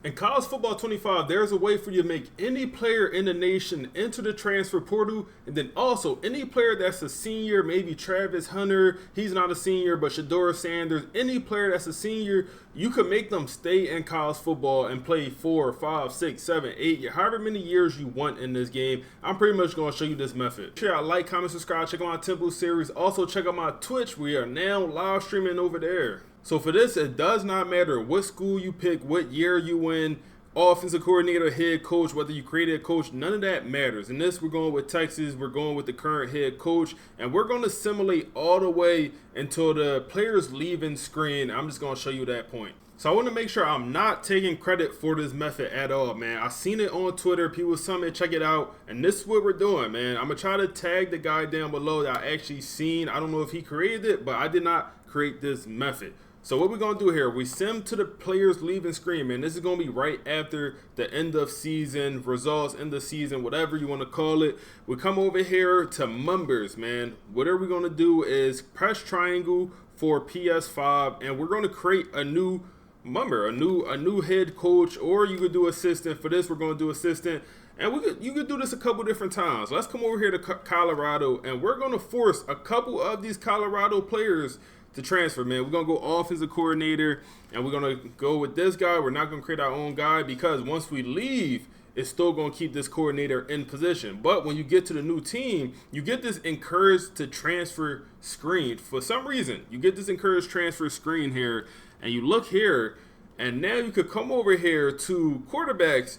In college football 25, there's a way for you to make any player in the nation enter the transfer portal, and then also any player that's a senior, maybe Travis Hunter, he's not a senior, but Shador Sanders, any player that's a senior, you could make them stay in college football and play 4, 5, 6, 7, 8, however many years you want in this game. I'm pretty much going to show you this method. Make sure you like, comment, subscribe, check out my Temple series. Also check out my Twitch. We are now live streaming over there. So for this, it does not matter what school you pick, what year you in, offensive coordinator, head coach, whether you created a coach, none of that matters. In this, we're going with Texas, we're going with the current head coach, and we're going to simulate all the way until the players leaving screen. I'm just going to show you that point. So I want to make sure I'm not taking credit for this method at all, man. I seen it on Twitter. People tell me to check it out, and this is what we're doing, man. I'm going to try to tag the guy down below that I actually seen. I don't know if he created it, but I did not create this method. So what we're going to do here, we sim to the players leaving screen, man. This is going to be right after the end of season results, end of season, whatever you want to call it. We come over here to members, man. Whatever we're going to do is press triangle for PS5, and we're going to create a new member, a new head coach, or you could do assistant. For this, we're going to do assistant. And you could do this a couple different times. Let's come over here to Colorado, and we're going to force a couple of these Colorado players to transfer, man. We're going to go offensive coordinator, and we're going to go with this guy. We're not going to create our own guy because once we leave, it's still going to keep this coordinator in position. But when you get to the new team, you get this encouraged to transfer screen. For some reason, you get this encouraged transfer screen here, and you look here, and now you could come over here to quarterbacks,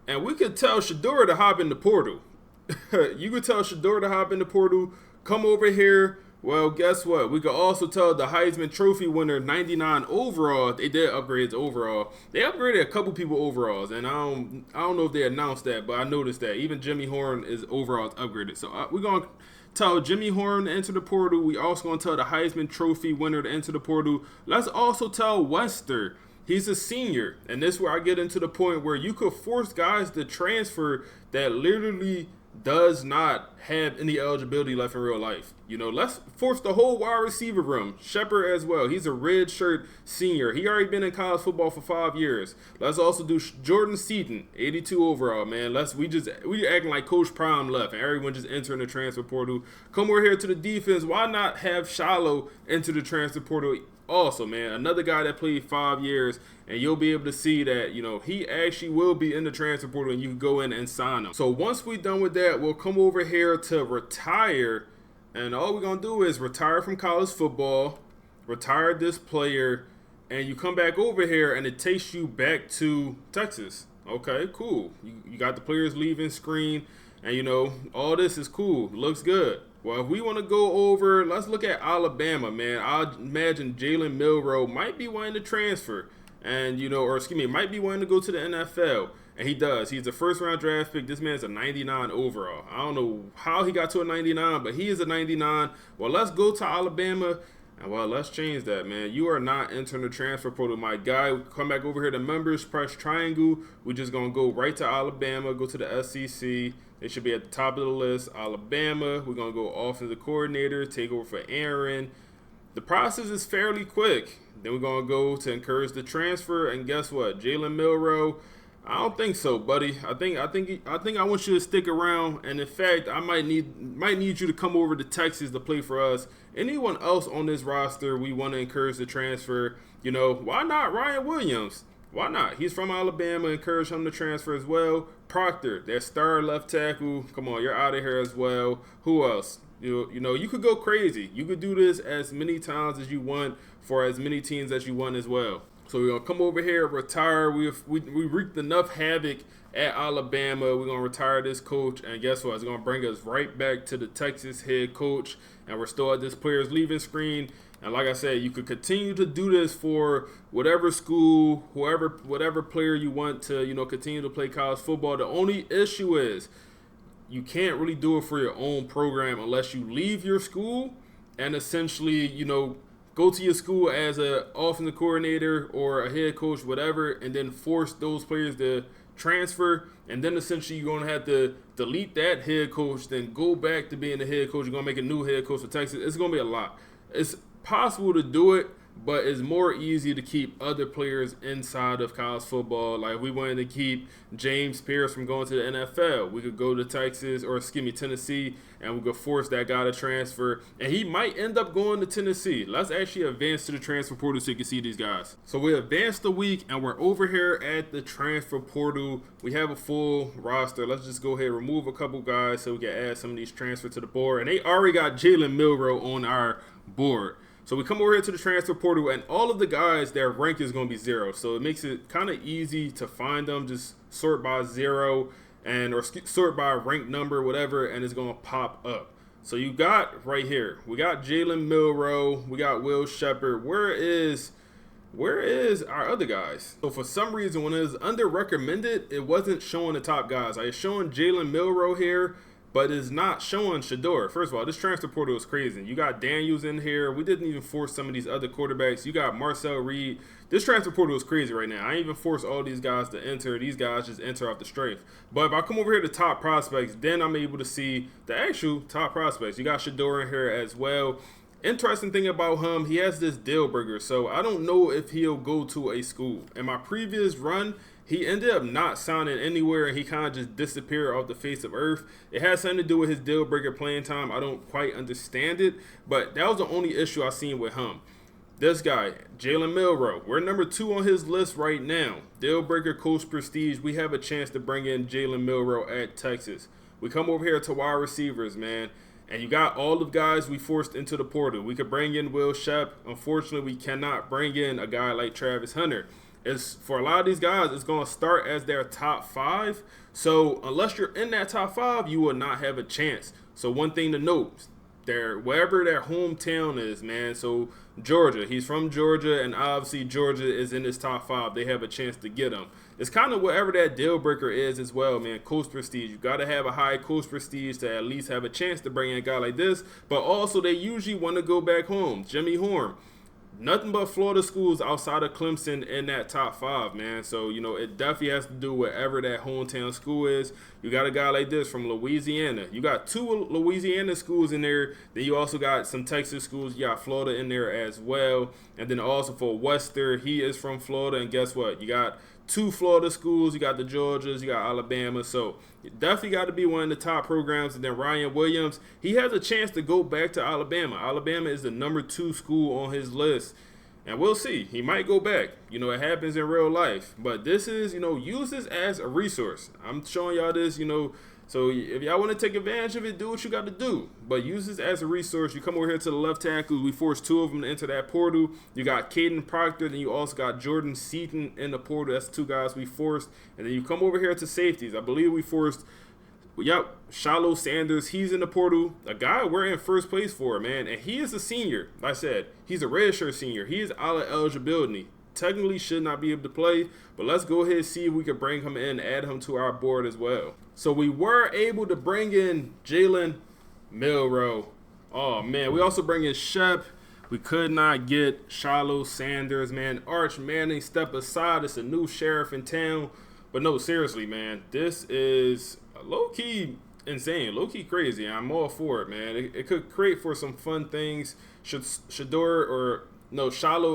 and we could tell Shador to hop in the portal. You could tell Shador to hop in the portal, come over here. Well, guess what? We could also tell the Heisman Trophy winner, 99 overall. They did upgrade his overall. They upgraded a couple people overalls, and I don't know if they announced that, but I noticed that even Jimmy Horn is overalls upgraded. So we're gonna tell Jimmy Horn to enter the portal. We also gonna tell the Heisman Trophy winner to enter the portal. Let's also tell Wester. He's a senior, and this is where I get into the point where you could force guys to transfer that literally does not have any eligibility left in real life. You know, let's force the whole wide receiver room. Shepard as well. He's a red shirt senior. He already been in college football for 5 years. Let's also do Jordan Seaton, 82 overall, man. We acting like Coach Prime left and everyone just entering the transfer portal. Come over here to the defense. Why not have Shiloh enter the transfer portal? Also, man, another guy that played 5 years, and you'll be able to see that, you know, he actually will be in the transfer portal and you can go in and sign him. So once we're done with that, we'll come over here to retire, and all we're going to do is retire from college football, retire this player, and you come back over here and it takes you back to Texas. Okay, cool. You got the players leaving screen, and, you know, all this is cool. Looks good. Well, if we want to go over, let's look at Alabama, man. I imagine Jalen Milroe might be wanting to transfer, and, you know, or excuse me, might be wanting to go to the NFL. And he does. He's a first-round draft pick. This man's a 99 overall. I don't know how he got to a 99, but he is a 99. Well, let's go to Alabama, and, well, let's change that, man. You are not entering the transfer portal, my guy. Come back over here to members, press triangle. We're just going to go right to Alabama, go to the SEC. They should be at the top of the list. Alabama, we're going to go offensive coordinator, take over for Aaron. The process is fairly quick. Then we're going to go to encourage the transfer, and guess what? Jalen Milroe, I don't think so, buddy. I think I want you to stick around, and in fact, I might need you to come over to Texas to play for us. Anyone else on this roster we want to encourage the transfer, you know, why not Ryan Williams? Why not? He's from Alabama. Encourage him to transfer as well. Proctor, that star left tackle. Come on, you're out of here as well. Who else? You know, you could go crazy. You could do this as many times as you want for as many teams as you want as well. So we're going to come over here, retire. We wreaked enough havoc at Alabama. We're going to retire this coach. And guess what? It's going to bring us right back to the Texas head coach. And we're still at this player's leaving screen. And like I said, you could continue to do this for whatever school, whatever player you want to, you know, continue to play college football. The only issue is you can't really do it for your own program unless you leave your school and essentially, you know, go to your school as an offensive coordinator or a head coach, whatever, and then force those players to transfer. And then essentially you're going to have to delete that head coach, then go back to being the head coach. You're going to make a new head coach for Texas. It's going to be a lot. It's possible to do it, but it's more easy to keep other players inside of college football. Like, we wanted to keep James Pierce from going to the NFL. We could go to Texas, or excuse me, Tennessee, and we could force that guy to transfer. And he might end up going to Tennessee. Let's actually advance to the transfer portal so you can see these guys. So we advanced the week, and we're over here at the transfer portal. We have a full roster. Let's just go ahead and remove a couple guys so we can add some of these transfers to the board. And they already got Jalen Milroe on our board. So we come over here to the transfer portal, and all of the guys, their rank is going to be 0. So it makes it kind of easy to find them. Just sort by 0 or sort by rank number, whatever, and it's going to pop up. So you got right here, we got Jalen Milroe, we got Will Shepherd. Where is our other guys? So for some reason, when it was under recommended, it wasn't showing the top guys. It's showing Jalen Milroe here, but it's not showing Shedeur. First of all, this transfer portal is crazy. You got Daniels in here. We didn't even force some of these other quarterbacks. You got Marcel Reed. This transfer portal is crazy right now. I didn't even force all these guys to enter. These guys just enter off the strength. But if I come over here to top prospects, then I'm able to see the actual top prospects. You got Shedeur in here as well. Interesting thing about him, he has this deal breaker. So I don't know if he'll go to a school. In my previous run, he ended up not signing anywhere, and he kind of just disappeared off the face of earth. It has something to do with his deal breaker playing time. I don't quite understand it, but that was the only issue I seen with him. This guy, Jalen Milroe, we're number 2 on his list right now. Deal breaker, coach prestige. We have a chance to bring in Jalen Milroe at Texas. We come over here to wide receivers, man. And you got all the guys we forced into the portal. We could bring in Will Shep. Unfortunately, we cannot bring in a guy like Travis Hunter. For a lot of these guys, it's going to start as their top 5. So unless you're in that top 5, you will not have a chance. So one thing to note, wherever their hometown is, man. So Georgia, he's from Georgia, and obviously Georgia is in his top 5. They have a chance to get him. It's kind of whatever that deal breaker is as well, man. Coach prestige. You got to have a high coach prestige to at least have a chance to bring in a guy like this. But also, they usually want to go back home. Jimmy Horn. Nothing but Florida schools outside of Clemson in that top 5, man. So, it definitely has to do wherever that hometown school is. You got a guy like this from Louisiana. You got 2 Louisiana schools in there. Then you also got some Texas schools. You got Florida in there as well. And then also for Wester, he is from Florida. And guess what? You got 2 Florida schools. You got the Georgias. You got Alabama. So you definitely got to be one of the top programs. And then Ryan Williams, he has a chance to go back to Alabama. Alabama is the number 2 school on his list. And we'll see. He might go back. It happens in real life. But this is, use this as a resource. I'm showing y'all this, So if y'all want to take advantage of it, do what you got to do. But use this as a resource. You come over here to the left tackle. We forced 2 of them to enter that portal. You got Caden Proctor. Then you also got Jordan Seaton in the portal. That's 2 guys we forced. And then you come over here to safeties. I believe we forced, Shiloh Sanders. He's in the portal. A guy we're in first place for, man. And he is a senior. Like I said, he's a redshirt senior. He is out of eligibility. Technically should not be able to play, but let's go ahead and see if we can bring him in, add him to our board as well. So we were able to bring in Jalen Milroe. Oh, man. We also bring in Shep. We could not get Shiloh Sanders, man. Arch Manning, step aside. It's a new sheriff in town. But no, seriously, man. This is low-key insane, low-key crazy. I'm all for it, man. It could create for some fun things. Shiloh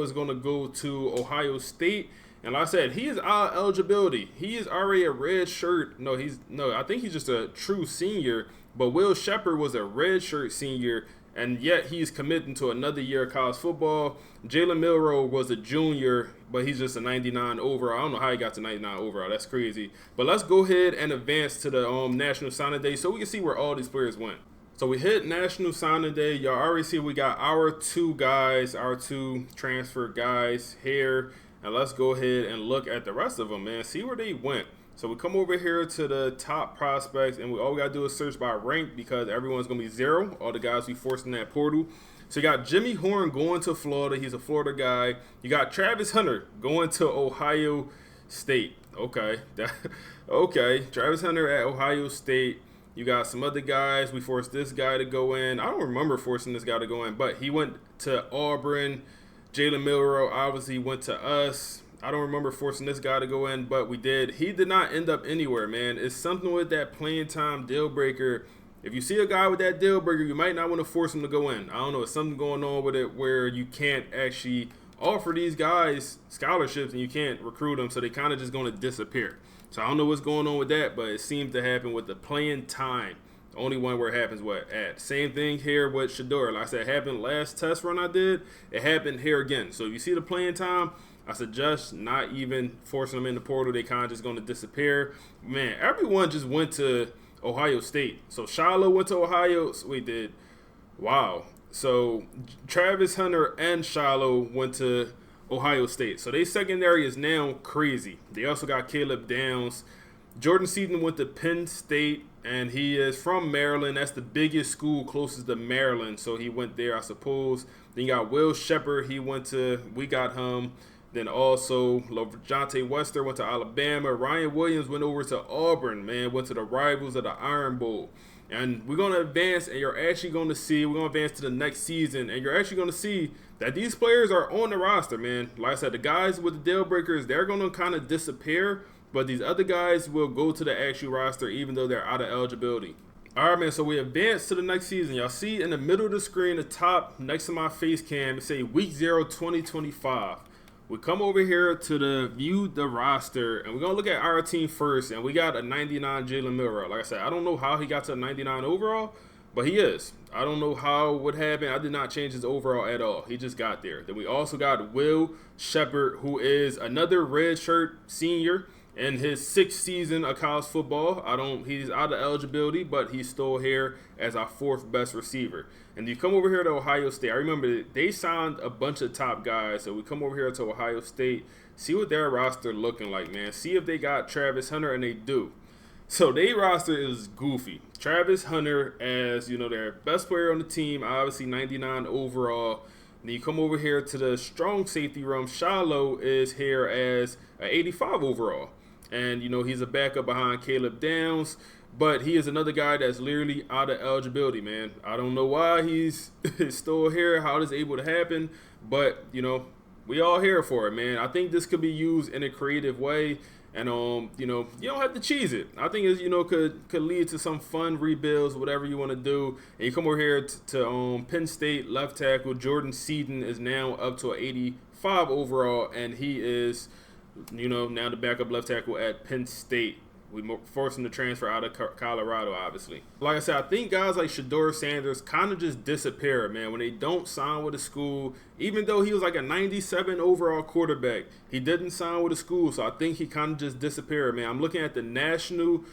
is going to go to Ohio State. And like I said, he is out of eligibility. He is already a red shirt. I think he's just a true senior. But Will Shepherd was a red shirt senior, and yet he's committing to another year of college football. Jalen Milroe was a junior, but he's just a 99 overall. I don't know how he got to 99 overall. That's crazy. But let's go ahead and advance to the National Signing Day so we can see where all these players went. So we hit National Signing Day. Y'all already see we got our 2 guys, our 2 transfer guys here. And let's go ahead and look at the rest of them, man. See where they went. So we come over here to the top prospects, and all we got to do is search by rank because everyone's going to be 0. All the guys we forced in that portal. So you got Jimmy Horn going to Florida. He's a Florida guy. You got Travis Hunter going to Ohio State. Okay. Okay. Travis Hunter at Ohio State. You got some other guys. We forced this guy to go in. I don't remember forcing this guy to go in, but he went to Auburn. Jalen Milroe obviously went to us. I don't remember forcing this guy to go in, but we did. He did not end up anywhere, man. It's something with that playing time deal breaker. If you see a guy with that deal breaker, you might not want to force him to go in. I don't know. It's something going on with it where you can't actually offer these guys scholarships and you can't recruit them, so they kind of just going to disappear. So I don't know what's going on with that, but it seems to happen with the playing time. The only one where it happens at. Same thing here with Shedeur. Like I said, it happened last test run I did. It happened here again. So if you see the playing time, I suggest not even forcing them in the portal. They kind of just going to disappear. Man, everyone just went to Ohio State. So Shiloh went to Ohio. So we did. Wow. So Travis Hunter and Shiloh went to Ohio State. So their secondary is now crazy. They also got Caleb Downs. Jordan Seaton went to Penn State, and he is from Maryland. That's the biggest school closest to Maryland, so he went there, I suppose. Then you got Will Shepard. We got him. Then also LaJonte Wester went to Alabama. Ryan Williams went over to Auburn, man. Went to the rivals of the Iron Bowl. And we're going to advance, and we're going to advance to the next season, and you're actually going to see that these players are on the roster, man. Like I said, the guys with the deal breakers, they're going to kind of disappear, but these other guys will go to the actual roster even though they're out of eligibility. All right, man, so we advance to the next season. Y'all see in the middle of the screen, the top next to my face cam, it say Week 0, 2025. We come over here to view the roster, and we're going to look at our team first, and we got a 99 Jalen Milroe. Like I said, I don't know how he got to a 99 overall, but he is. I don't know how, what happened. I did not change his overall at all. He just got there. Then we also got Will Shepard, who is another redshirt senior in his 6th season of college football. He's out of eligibility, but he's still here as our 4th best receiver. And you come over here to Ohio State. I remember they signed a bunch of top guys. So we come over here to Ohio State, see what their roster looking like, man. See if they got Travis Hunter, and they do. So their roster is goofy. Travis Hunter as, their best player on the team, obviously 99 overall. Then you come over here to the strong safety room. Shiloh is here as an 85 overall. And, he's a backup behind Caleb Downs. But he is another guy that's literally out of eligibility, man. I don't know why he's still here, how this is able to happen. But, we all here for it, man. I think this could be used in a creative way. And, you don't have to cheese it. I think it's, could lead to some fun rebuilds, whatever you want to do. And you come over here to Penn State left tackle. Jordan Seaton is now up to an 85 overall. And he is, now the backup left tackle at Penn State. We forced him to transfer out of Colorado, obviously. Like I said, I think guys like Shedeur Sanders kind of just disappear, man. When they don't sign with a school, even though he was like a 97 overall quarterback, he didn't sign with a school, so I think he kind of just disappeared, man. I'm looking at the national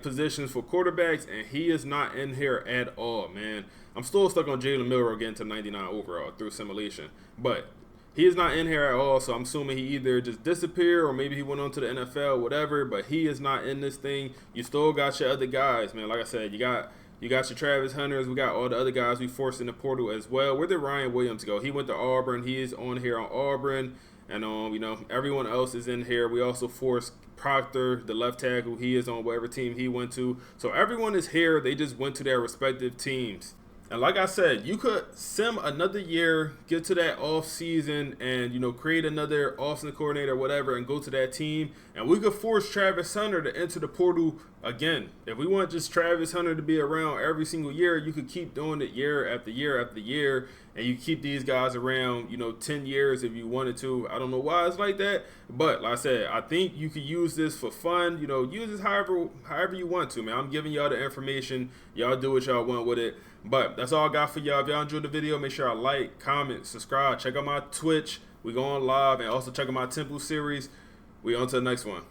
positions for quarterbacks, and he is not in here at all, man. I'm still stuck on Jalen Milroe getting to 99 overall through simulation, but he is not in here at all, so I'm assuming he either just disappeared or maybe he went on to the NFL, whatever, but he is not in this thing. You still got your other guys, man. Like I said, you got your Travis Hunters. We got all the other guys we forced in the portal as well. Where did Ryan Williams go? He went to Auburn. He is on here on Auburn. And, everyone else is in here. We also forced Proctor, the left tackle. He is on whatever team he went to. So everyone is here. They just went to their respective teams. And like I said, you could sim another year, get to that off season, and create another offensive coordinator or whatever, and go to that team. And we could force Travis Hunter to enter the portal again. If we want just Travis Hunter to be around every single year, you could keep doing it year after year after year, and you keep these guys around, 10 years if you wanted to. I don't know why it's like that, but like I said, I think you could use this for fun. Use this however you want to, man. I'm giving y'all the information. Y'all do what y'all want with it. But that's all I got for y'all. If y'all enjoyed the video, make sure y'all like, comment, subscribe. Check out my Twitch. We go on live, and also check out my Temple series. We on to the next one.